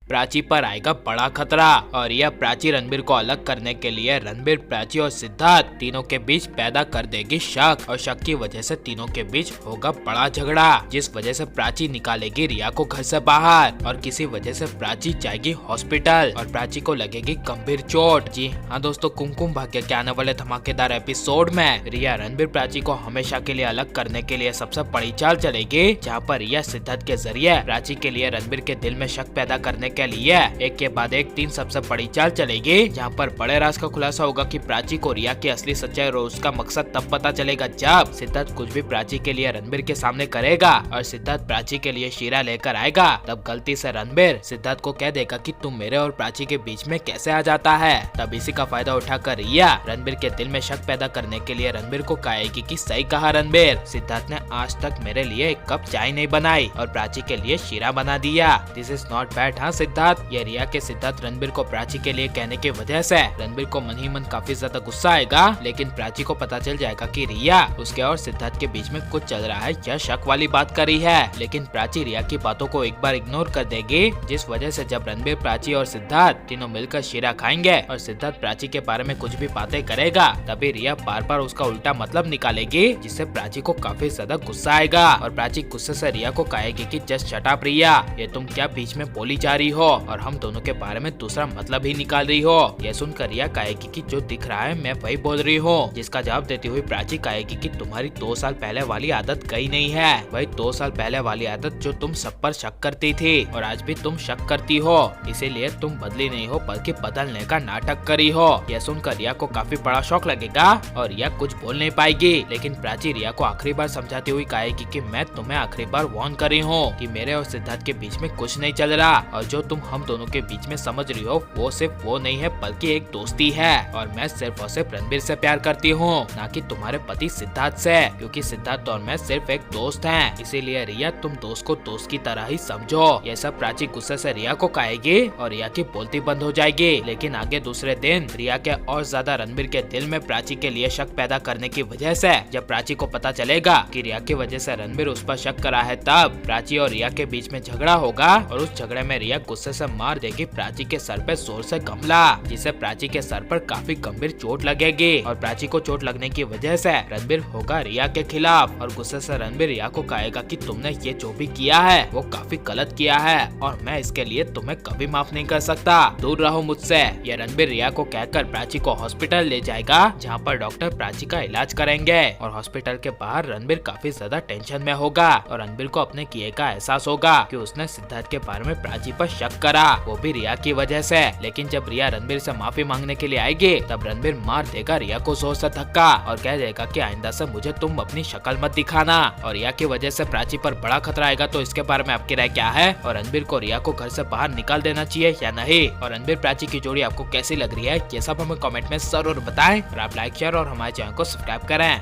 प्राची पर आएगा बड़ा खतरा और यह प्राची रणबीर को अलग करने के लिए रणबीर, प्राची और सिद्धार्थ तीनों के बीच पैदा कर देगी शक, और शक की वजह से तीनों के बीच होगा बड़ा झगड़ा, जिस वजह से प्राची निकालेगी रिया को घर से बाहर और किसी वजह से प्राची जाएगी हॉस्पिटल और प्राची को लगेगी गंभीर चोट। जी हाँ दोस्तों, कुमकुम भाग्य के आने वाले धमाकेदार एपिसोड में रिया रणबीर प्राची को हमेशा के लिए अलग करने के लिए सबसे बड़ी चाल चलेगी, जहाँ पर रिया सिद्धार्थ के जरिए प्राची के लिए रणबीर के दिल में शक पैदा करने के लिए एक के बाद एक 3 सबसे बड़ी चाल चलेगी, जहाँ पर बड़े राज का खुलासा होगा कि प्राची को रिया की असली सच्चाई और उसका मकसद तब पता चलेगा जब सिद्धार्थ कुछ भी प्राची के लिए रणबीर के सामने करेगा और सिद्धार्थ प्राची के लिए शीरा लेकर आएगा। तब गलती से रणबीर सिद्धार्थ को कह देगा कि तुम मेरे और प्राची के बीच में कैसे आ जाता है। तब इसी का फायदा उठाकर रिया रणबीर के दिल में शक पैदा करने के लिए रणबीर को कहेगी कि सही कहा रणबीर, सिद्धार्थ ने आज तक मेरे लिए एक कप चाय नहीं बनाई और प्राची के लिए शीरा बना दिया। दिस इज नॉट बैड हाँ सिद्धार्थ। ये रिया के सिद्धार्थ रणबीर को प्राची के लिए कहने की वजह से रणबीर को मन ही मन काफी ज्यादा गुस्सा आएगा, लेकिन प्राची को पता चल जाएगा कि रिया उसके और सिद्धार्थ के बीच में कुछ चल रहा है, यह शक वाली बात करी है। लेकिन प्राची रिया की बातों को एक बार इग्नोर कर देगी, जिस वजह से जब रणबीर, प्राची और सिद्धार्थ तीनों मिलकर शीरा खाएंगे और सिद्धार्थ प्राची के बारे में कुछ भी बातें करेगा, तभी रिया बार बार उसका उल्टा मतलब निकालेगी, जिससे प्राची को काफी ज्यादा गुस्सा आएगा और प्राची गुस्से से रिया को कहेगी कि जस्ट शट अप रिया, ये तुम क्या बीच में बोली जा रही हो और हम दोनों के बारे में दूसरा मतलब ही निकाल रही हो। यह सुनकर रिया कहेगी कि जो दिख रहा है मैं वही बोल रही हूँ, जिसका जवाब देती हुई प्राची कहेगी कि तुम्हारी 2 साल पहले वाली आदत गई नहीं है, वही 2 साल पहले वाली आदत जो तुम सब पर शक करती थी और आज भी तुम शक करती हो, इसीलिए तुम बदली नहीं हो बल्कि बदलने का नाटक करी हो। यह सुनकर रिया को काफी बड़ा शौक लगेगा और रिया कुछ बोल नहीं पाएगी, लेकिन प्राची रिया को आखिरी बार समझाती हुई कहेगी कि मैं तुम्हें आखिरी बार वार्न कर रही हूँ कि मेरे और सिद्धार्थ के बीच में कुछ नहीं चल रहा और जो तुम हम दोनों के बीच में समझ रही हो वो सिर्फ वो नहीं है बल्कि एक दोस्ती है और मैं सिर्फ और सिर्फ रणबीर से प्यार करती हूँ, ना कि तुम्हारे पति सिद्धार्थ से, क्योंकि सिद्धार्थ और मैं सिर्फ एक दोस्त हैं, इसीलिए रिया तुम दोस्त को दोस्त की तरह ही समझो। यह सब प्राची गुस्से से रिया को कहेगी और रिया की बोलती बंद हो जाएगी। लेकिन आगे दूसरे दिन रिया के और ज्यादा रणबीर के दिल में प्राची के लिए शक पैदा करने की वजह से जब प्राची को पता चलेगा कि रिया की वजह से रणबीर उस पर शक करा है, तब प्राची और रिया के बीच में झगड़ा होगा और उस झगड़े में रिया गुस्से से मार देगी प्राची के सर पे जोर से गमला, जिससे प्राची के सर पर काफी गंभीर चोट लगेगी और प्राची को चोट लगने की वजह से रणबीर होगा रिया के खिलाफ और गुस्से से रणबीर रिया को कहेगा कि तुमने ये जो भी किया है वो काफी गलत किया है और मैं इसके लिए तुम्हें कभी माफ नहीं कर सकता, दूर रहो मुझसे। ये रणबीर रिया को कहकर प्राची को हॉस्पिटल ले जाएगा, जहाँ पर डॉक्टर प्राची का इलाज करेंगे और हॉस्पिटल के बाहर रणबीर काफी ज्यादा टेंशन में होगा और रणबीर को अपने किए का एहसास होगा कि उसने सिद्धार्थ के बारे में प्राची पर शक करा, वो भी रिया की वजह से। लेकिन जब रिया रणबीर से माफी मांगने के लिए आएगी, तब रणबीर मार देगा रिया को जोर से धक्का और कह देगा कि आइंदा से मुझे तुम अपनी शक्ल मत दिखाना और रिया की वजह से प्राची पर बड़ा खतरा आएगा। तो इसके बारे में आपकी राय क्या है और रणबीर को रिया को घर से बाहर निकाल देना चाहिए या नहीं, और रणबीर प्राची की जोड़ी आपको कैसी लग रही है, ये सब हमें कमेंट में जरूर बताएं और आप लाइक, शेयर और हमारे चैनल को सब्सक्राइब करें।